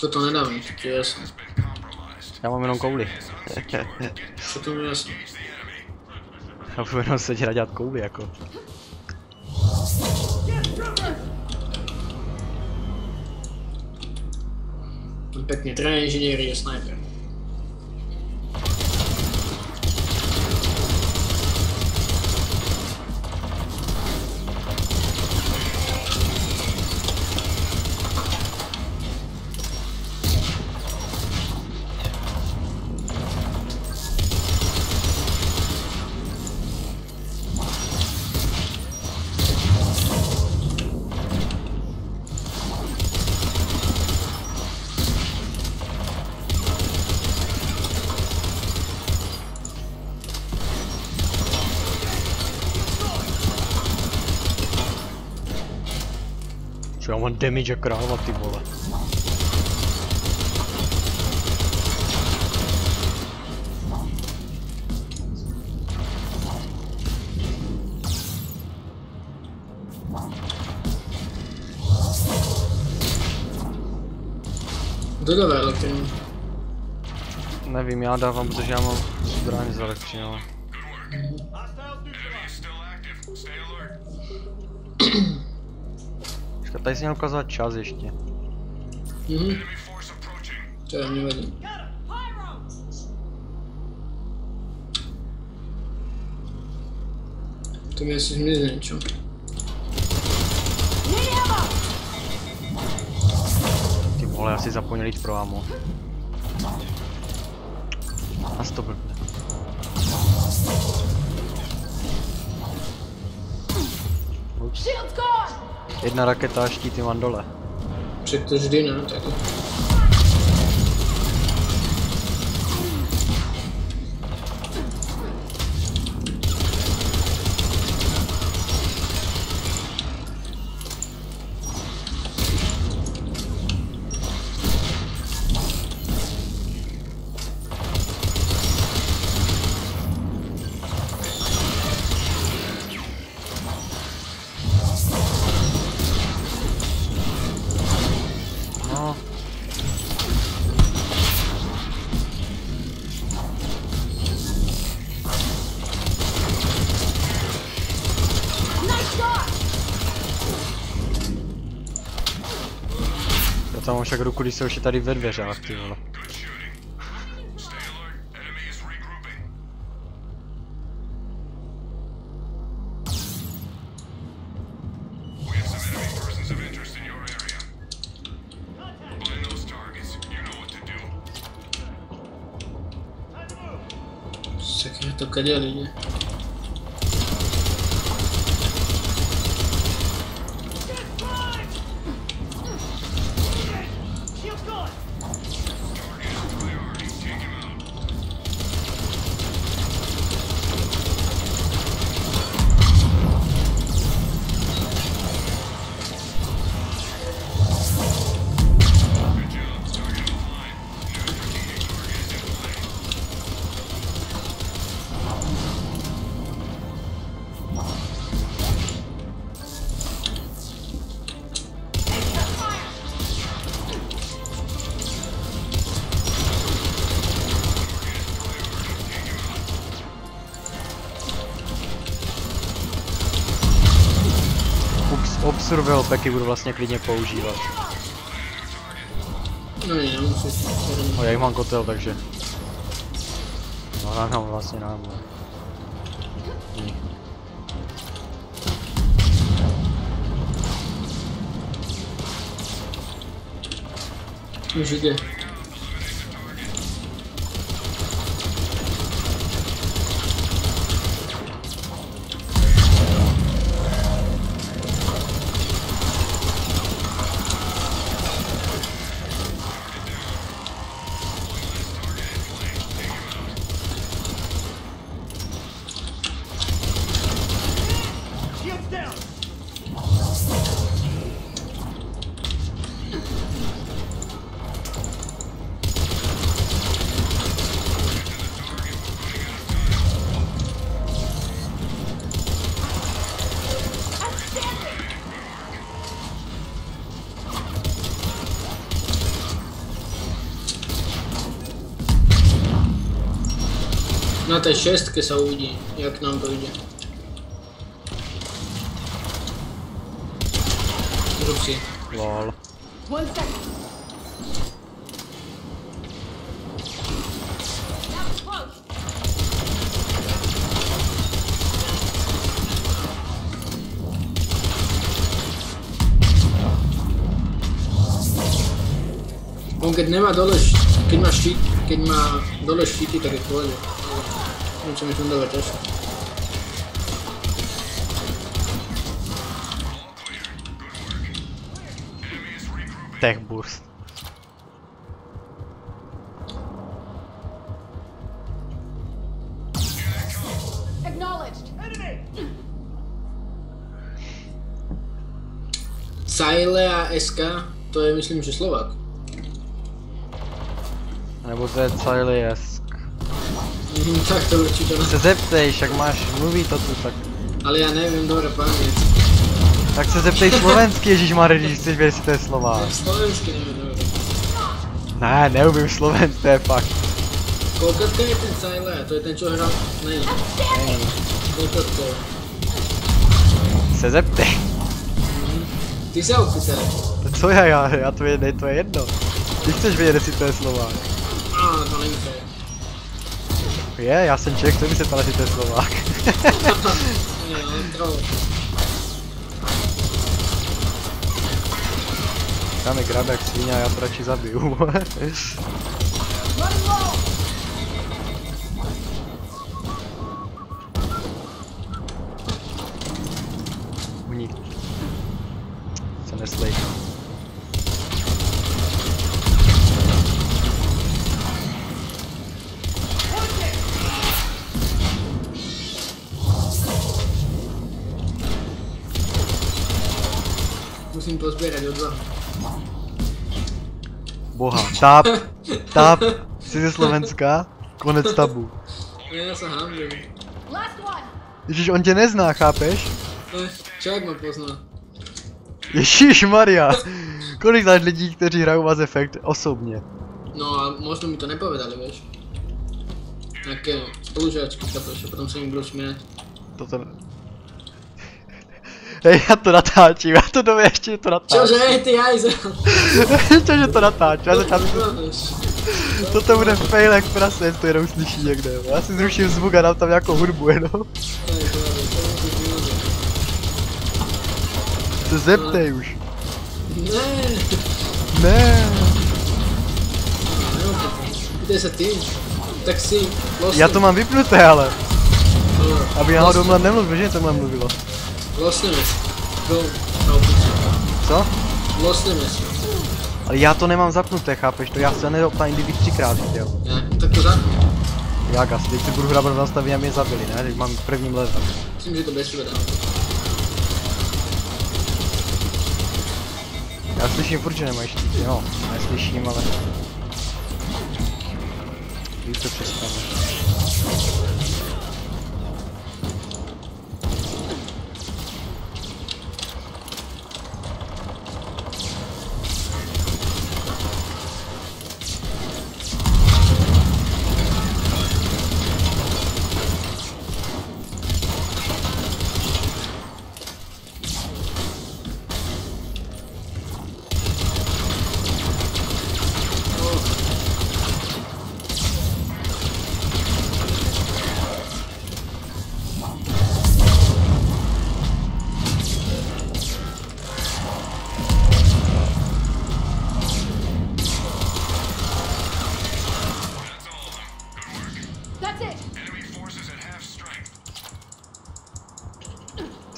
To nedám, to je jasné. Já mám jenom kouli. To je jasné. Já budu jenom sedět a dělat kouli jako. Pěkně, trenér inženýry je sniper. Já mám damage a kráva, ty vole. Kdo dává elektřinu? Nevím, já dávám, protože já mám zbraň z elektřinou. Tady si měl ukazovat čas ještě. To je mě vadí. To mi asi zmizne, čo? Ty vole, já si zapomněl jít pro ammo. A to blbne. Jedna raketa a štíty mám dole. Před to vždy, ne? Tak. Já tam mám však ruku, když se už je tady ve dveřách, ty vole. Sakra, to kde lidi? Survival packy budu vlastně klidně používat. No ne, nemusíš. No, já jich mám kotel, takže... No, nám vlastně nám. Už jde. Na té šestke sa uvidí, jak nám to ide. Zrób si. Lol. 1 second. That was close. On keď nemá dole, keď má štít, keď má dole štíty, tak je v pohode. Niečo mi fundovať ťažko. Tech boost. Acknowledged. Saile a SK, to je myslím, že Slovák. Nebo to je Ciliesk. Tak to určite ne. Se zeptej, však máš, mluví to tu tak. Ale ja neviem dobre pamäť. Tak se zeptej slovensky, ježišmarja, když chceš vědět, jestli to je Slovák. Slovensky neviem dobre. Ne, neumím slovensk, to je fakt. Koľkatka je ten Saile? To je ten, čo hral? Není. Není. Koľkatka je? Se zeptej. Ty sa opýtaj. To co já to je, to je jedno. Ty chceš vědět, jestli to je Slovák. To není to. Je, já jsem Čech, co by se ptal, jestli to je Slovák. Nie, ale troll. Tam je grab jak svině a já to radši zabiju. Running low. Unik. Se neslej. Musím pozbierať odvahu. Boha. Táp. Táp. Jsi ze Slovenska? Konec tabu. Ja sa hambím. Last one. Ježíš, on tě nezná, chápeš? Čak ma pozná. Ježíš Maria. Kolik znáš lidí, kteří hrajou Mass Effect osobně? No a možno mi to nepovedali, vieš. Nejaké spolužáčky, kapeš, a potom sa im budú smiať. Toto... Hej, já to natáčím, já to dově ještě to natáčím. Čože, ty hajzel? Čože to natáčím, já začám... Toto bude fail jak prase, to jenom slyší někde, jo. Já si zruším zvuk a dám tam nějakou hudbu jenom. Se zeptej už. Ne. Ne. Pýtaj sa ty. Tak si losnem. Já to mám vypnuté, ale. Aby náhodou mlem nemluvil, že to mlem mluvilo. Losneme si. Go. Co? Losneme si. Ale já to nemám zapnuté, chápeš to? Já se nedoptám, kdybych 3krát viděl. Ne, tak to zapnu. Jak asi, teď si budu hrát v nastavení a mě zabili, ne? Teď mám prvním level. Myslím, že to bez sebe dám. Já slyším furt, že nemají štíty, no. Neslyším, ale... Víc to přestane.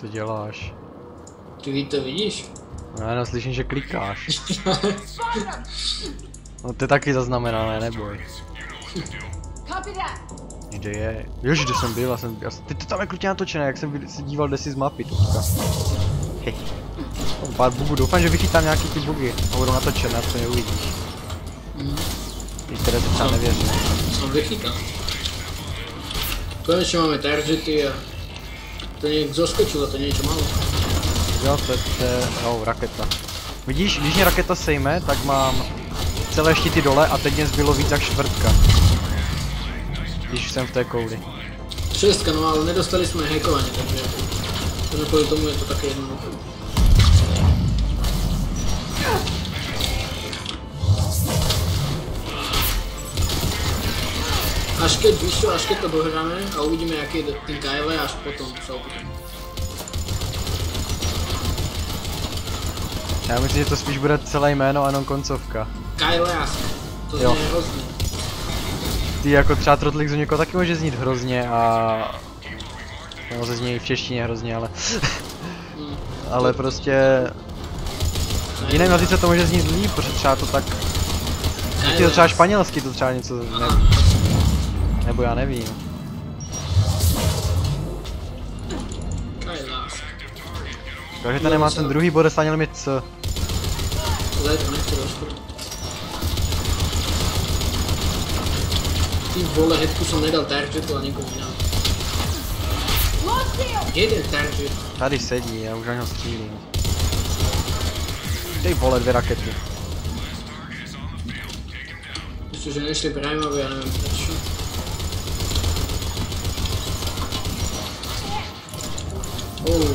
Co děláš? Ty to vidíš? No, já slyším, že klikáš. No to je taky zaznamenané, neboj. Kde je? Jož, kde jsem byl, ty to tam je krutě natočené, jak jsem se díval desi z mapy teďka. Hej. Pár bugů, doufám, že vychytám nějaký ty bugy a budou natočené, to neuvidíš. Ty, které to třeba nevěřím. Som vychytal. Konečne máme targety a to nejak zoskočilo, to niečo malo. Jo, to je, raketa. Vidíš, když mě raketa sejme, tak mám celé štíty dole a teď mě zbylo víc jak čtvrtka. když jsem v té kouli. 6, no ale nedostali jsme hackovaně, takže kvůli tomu je to taky jednoduché. Až keď to dohráme a uvidíme, jaký je ten Kyle, až potom jsou. Já myslím, že to spíš bude celé jméno a jenom koncovka. Kyle, to zní hrozně. Ty jako třeba Trotlix u někoho taky může znít hrozně a... No, se zní v češtině hrozně, ale... ale prostě... V jiném jazyce to může znít líp, protože třeba to tak... Ty to třeba španělsky, to třeba něco... Nebo já nevím. Takže to nemá ten druhý bod, stáněl mi C. Ty vole, hetku jsem nedal targetu a někomu jinému. Jeden target. Tady sedí, já už na něho střílím. Ty vole, 2 rakety. Myslím, že nešli Primeovi, já nevím proč.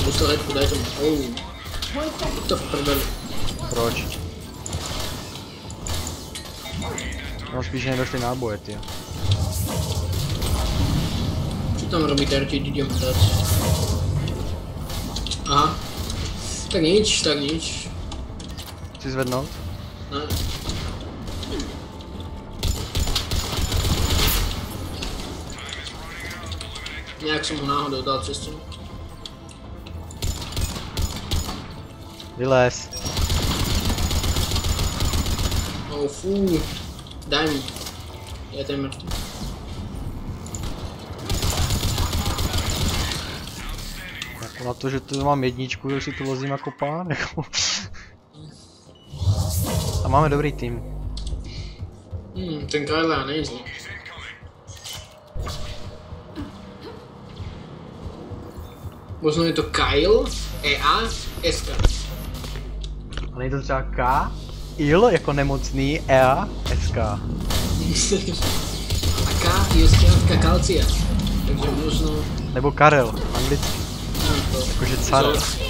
Dostal hetku, daj tomu. To v prdeli. Proč? No spíš nedošly náboje, ty. Co tam robí target, idem dát? Aha. Tak nič, tak nič. Chci zvednout? Ne. Nějak jsem ho náhodou dal přes to. Vylez. Fú. Daj mi. Je ten mrtvý. Jako na to, že tu mám jedničku, že si tu vozím jako pán, jako. A máme dobrý tým. Ten Kyle já nejzlý. Možná je to Kyle, E-A-S-K. A není to třeba K? Il jako nemocný, E-A, S-K. A K je zkrátka kalcia. Takže možno... Nebo Karel, anglicky. Jakože car.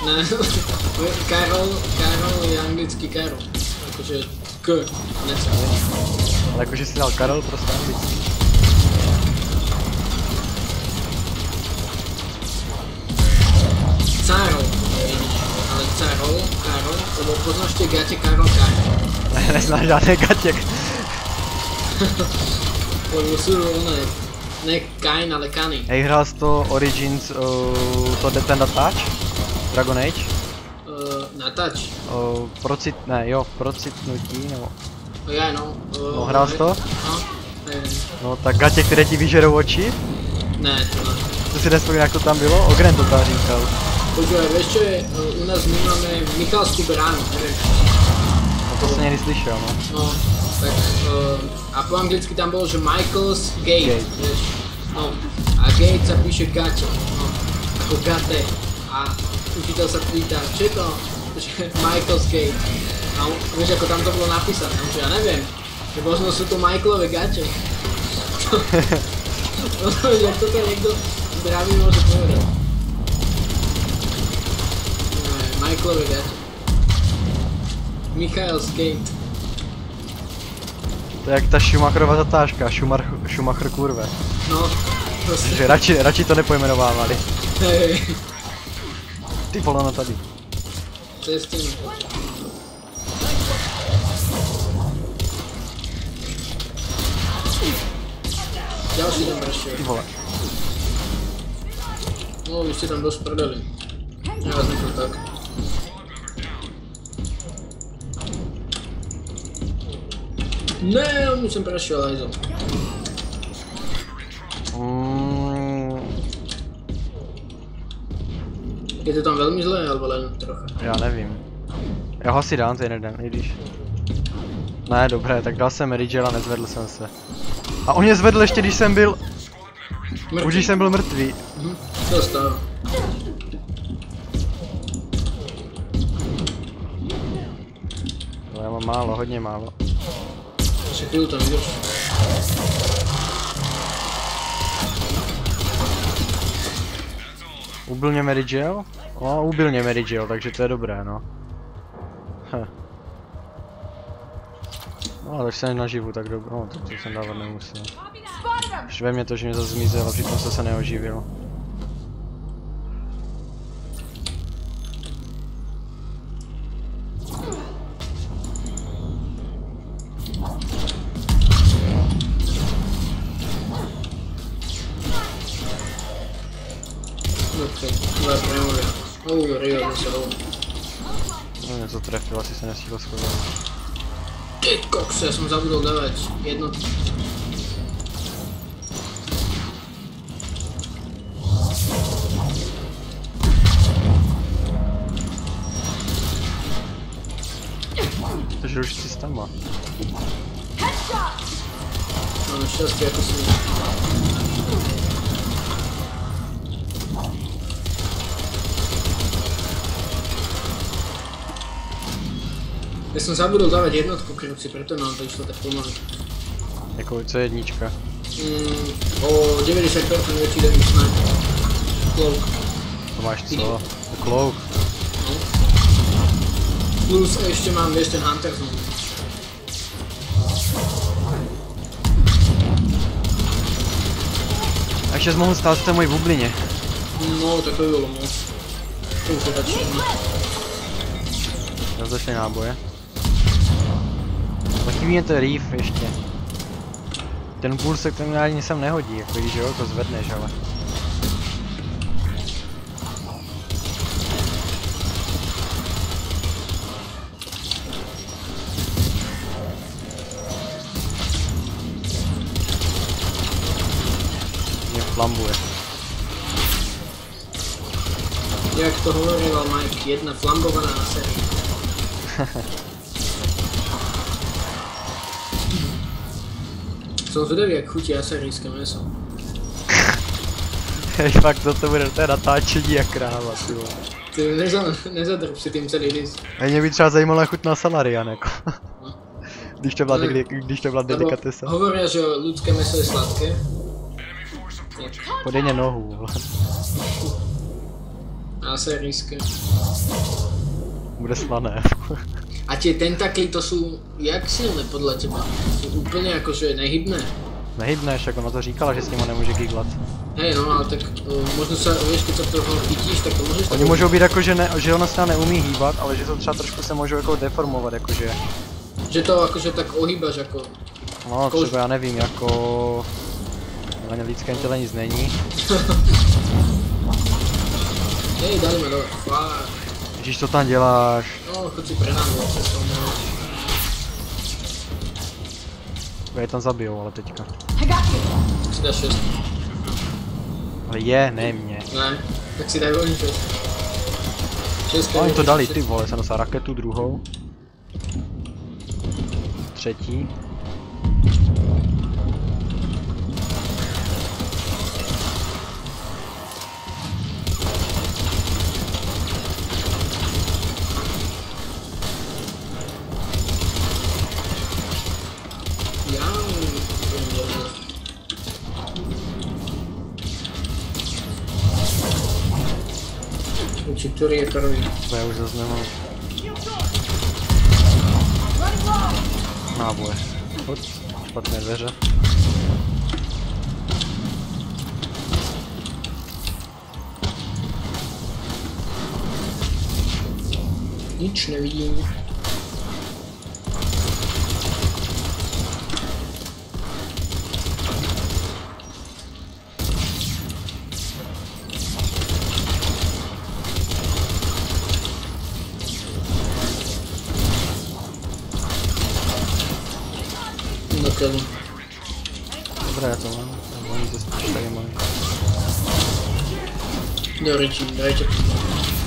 Ne, Karol je anglicky Karol. Jakože K, ne C. Ale jakože si dal Karel, prostě anglicky. Carol, ale Carol, Karol, lebo poznáš tie gate Karol. Ne, neznáš žádné gatěk. Lebo sú ne Kain, ale Kany. Hej, hrál jsi to Origins, to ten Touch? Dragon Age? Na touch. Procitnutí, nebo... Ja, no. No, hrál jsi to? No, nevím. No, tak gatě, které ti vyžerou oči? Ne, to ne. To si nespomíná, jak to tam bylo? Ogren to tam říkal. Počúvaj, vieš čo je, u nás my máme Michalskú bránu, neviem. No to jsem někdy slyšel, no. No, tak a po anglicky tam bolo, že Michael's Gate, vieš. No, a Gate sa píše gate, no, ako gate. A učiteľ sa pýta, čo je to? Michael's Gate. A vieš, ako tam to bolo napísané, že ja neviem, že možno sú to Michaelové gate. No, vieš, ak toto niekto zdravý môže povedať. Michaelové gate. Michael's Gate. To je jak ta Schumacherova zatáčka, Schumacher kurve. No, prostě. Takže radši to nepojmenovávali. Hej. Ty vole, no tady. To je s tím. Další tam prašil. Ty vole. No, vy jste tam dost prdeli. Já vezmu to tak. Ne, on jsem prašil, hajzel. Je to tam velmi zlé, alebo len trocha? Já nevím. Já ho asi dám ten jeden, i když... Ne, dobré, tak dal jsem Rigel a nezvedl jsem se. A on mě zvedl ještě, když jsem byl... Mrtvý. Už když jsem byl mrtvý. To stalo. No, já mám málo, hodně málo. Ještě chvíli tam vydrž. Ubil mě Mary Jill? No, ubil mě Mary Jill, takže to je dobré, no. No, tak se naživu, tak dobré, no, to jsem dávat nemusel. Štve mě to, že mě zase zmizel a přitom se neoživil. No něco trefil, asi se nestíhl schovat. Ty kokse, já jsem zabudl dávat jednotky. Takže už si tam má. No šťastí jako si. Já jsem zabudl dávat jednotku kruci, proto nám to išlo tak pomalu. Jako, co je jednička? O 90% větší damage sniper. Cloak. To máš co? Cloak. No. Plus ještě mám ten Hunter's Moon. A ještě jsi mohl stát v té mojí bublině. No, tak to by bylo moc. To už je tak všechno. Rozdošly náboje. Taky mě to reef ještě. Ten puls se k tomu ani sem nehodí, jako když jo, to zvedneš, ale. Mě flambuje. Jak to hovoril Mike, jedna flambovaná série. Jsem zvědavý, jak chutí aserijské meso. Hej, fakt to bude té natáčení jak kráva, ty vole. Ty nezadrb si tím celý disk. A mě by třeba zajímalo, jak chutná salarian, jako. No. Když to byla delikatesa. Hovoria, že ľudské meso je sladké. Podej mě nohu, vole. Aserijské. Bude slané. A tie tentakly to sú jak silné podľa teba? Sú úplne akože nehybné? Nehybné, však ona to říkala, že s nima nemůže giglat. Hej, no ale tak možno sa, vieš, keď sa toho chytíš, tak to môžeš... Oni můžou být jako, že ona se neumí hýbat, ale že to třeba trošku se můžou jako deformovat, jakože. Že to akože tak ohýbaš jako... No, třeba já nevím, jako... Na lidském těle nic není. Hej, dali ma dole, fakt. Ježíš, co tam děláš? No, chod si prenáhnuť cez to, no. Já je tam zabijou, ale teďka. Tak si dáš 6. Ale je, ne mě. Ne, tak si daj volný 6. 6. Oni to dali, ty vole, jsem dostal raketu druhou. Třetí. Ktorý je prvý? Já už zase nemám. Náboje. Hoď, špatné dveře. Nič nevidím. Dobré, to mám. Oni to spíš tady mají. Dorečím, dajte.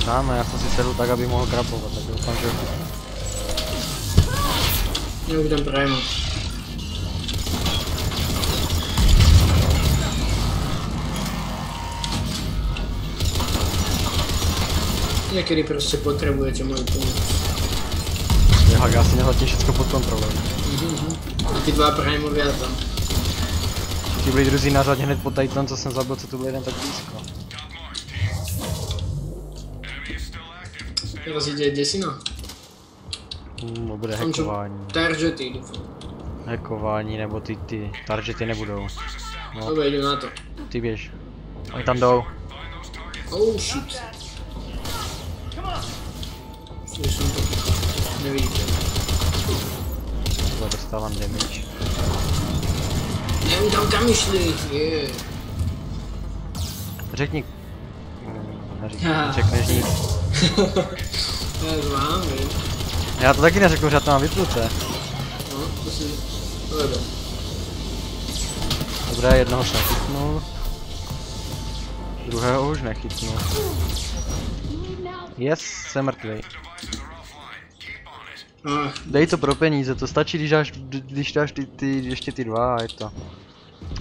Dáme, já jsem si sedl tak, aby mohl krapovat, tak doufám, že... Já už dám Prima. Někdy prostě potřebujete moju pomoc. Jak já si nezatím všechno pod kontrolou. A ty dva Primovia tam. Ti byli druzí na řadě hned po tady tam, co jsem zabil, co tu byl jeden tak blízko. Teraz ide desina. Bude hackování. Targety doufám. Hackování nebo ty targety nebudou. No. Dobre, idem na to. Ty běž. Oni tam jdou. Oh shit. Že som to nevidíte. Dostávam damage. Nevím tam kam išli, je. Řekni. Neřekneš nic. Já zvám, vím. Já to taky neřeknu, že já to mám vypnuté. No, to si povedal. Dobré, jednoho jsem chytnul. Druhého už nechytnul. Yes, jsem mrtvý. Dej to pro peníze, to stačí, když dáš ještě ty dva a je to.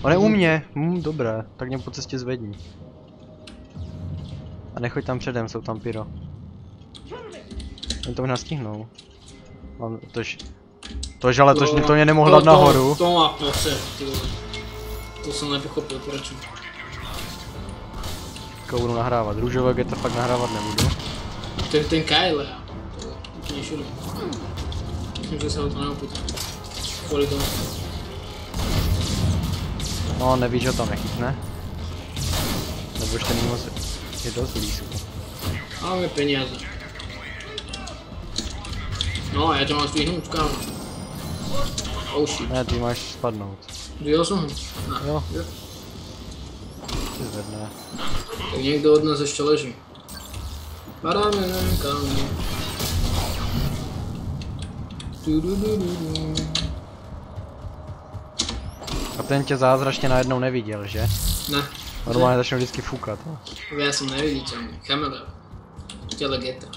On je u mě, dobré, tak mě po cestě zvedni. A nechoď tam předem, jsou tam pyro. Oni to možná stihnou. Ale to mě nemohl dát nahoru. To má ploce, ty vole. To jsem nepochopil, proč. Budu nahrávat, růžové to fakt nahrávat nebudu. To je ten Kyle, to je úplně šudu. Myslím, že se ho to neoputí. Kvůli tomu. No, nevíš, že ho tam nechytne. Nebo ještě není moc, je dost blízko. Máme peníze. No, já tě mám svíhnout, kámo. Oh shit. Ne, ty máš spadnout. Viděl jsem ho? Ne. Jo. Ty zvedne. Tak někdo od nás ještě leží. Padáme na kámo. A ten tě zázračně najednou neviděl, že? Ne. Normálně začnou vždycky foukat. Já jsem neviditelný. Kamera. Těle geta.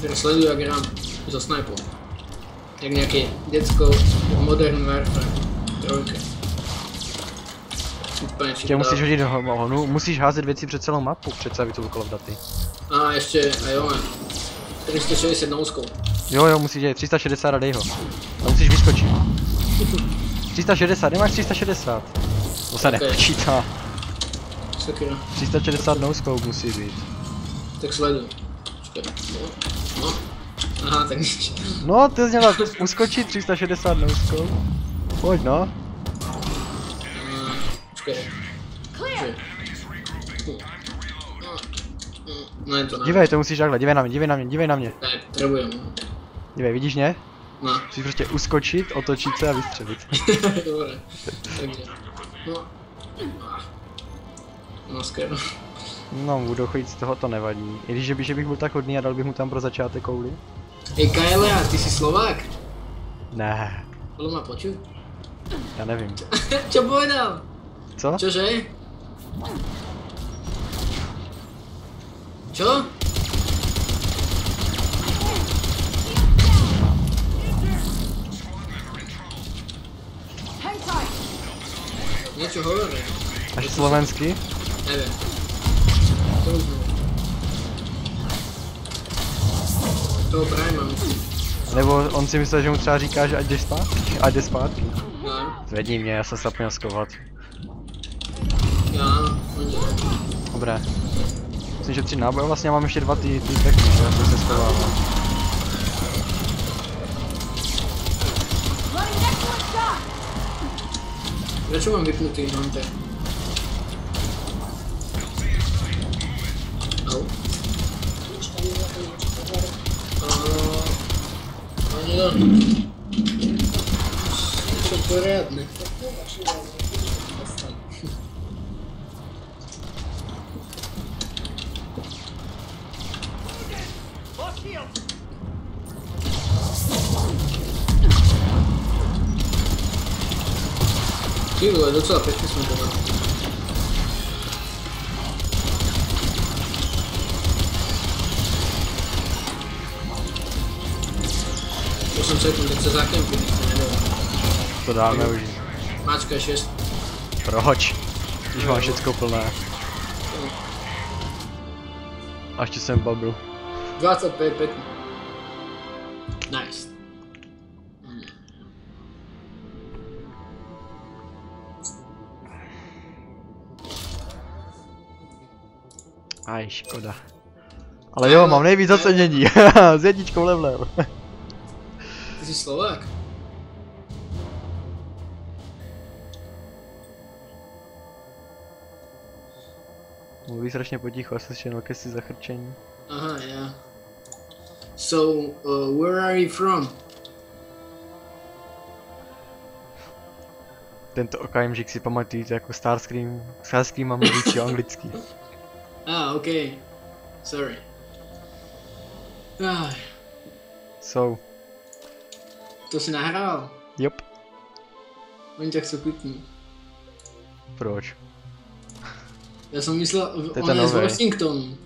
Teraz sledujú, jak hrám so snajpou. Jak nejaké decko v Modern Warfare 3. Ještě musíš hodit honu, musíš házet věci před celou mapu, přece aby to bylo Call of Duty. A ještě, aj on. 360 nouskou. Jo, musíš dělat 360 a dej ho. A musíš vyskočit. 360, nemáš 360. To se nepočítá. Sakra. 360 nouskou musí být. Tak sleduj. No. Aha, tak nič. No, ty jsi měla uskočit 360 nouskou. Pojď no. Počkej. No je to ne. Dívej, to musíš takhle, dívej na mě. Ne, potrebujem. Dívej, vidíš mě? No. Musíš prostě uskočit, otočit se a vystřelit. Dobre. Takže. No. No, skvěle. No, budu chodit z toho, to nevadí. I když že bych byl tak hodný a dal bych mu tam pro začátek kouli. Ej, Kyle, a ty si Slovák? Ne, Podľa ma počuť? já nevím. Čo povedal? Co? Čože? Čo? Hang tight. Niečo hovorí. Až slovensky? Neviem. To už neviem. Toho Prima myslím. Nebo on si myslel, že mu třeba říká, že ať jde zpátky. No. Zvedni mě, já jsem se zapomněl skovat. Já, oni. Dobré. Musím šetřit náboje, vlastně já mám ještě dva ty peky, že? Já se schovávám. Running excellent shot. Prečo mám vypnutý Hunter? Au. Ani to. Čo poriadne. Ty vole, docela pěkně jsme to dali. 8 sekund, tak se zakempí, nevím. To dáme už. Máčka 6. Proč? Když mám všecko plné. A ještě jsem bubble. 25 pěkně. Nice. Aj, škoda. Ale jo, mám nejvíc ocenění. S 1 levelem. Ty jsi Slovák? Mluví strašně potichu, asi slyšel jakési zachrčení. Aha, yeah. So, where are you from? Tento okamžik si pamatujete jako Starscream a mluvící anglicky. Okay. Sorry. So. To si nahrál? Yep. Oni tě chcou pitnout. Proč? Já jsem myslel, To je on je z novej. Washingtonu.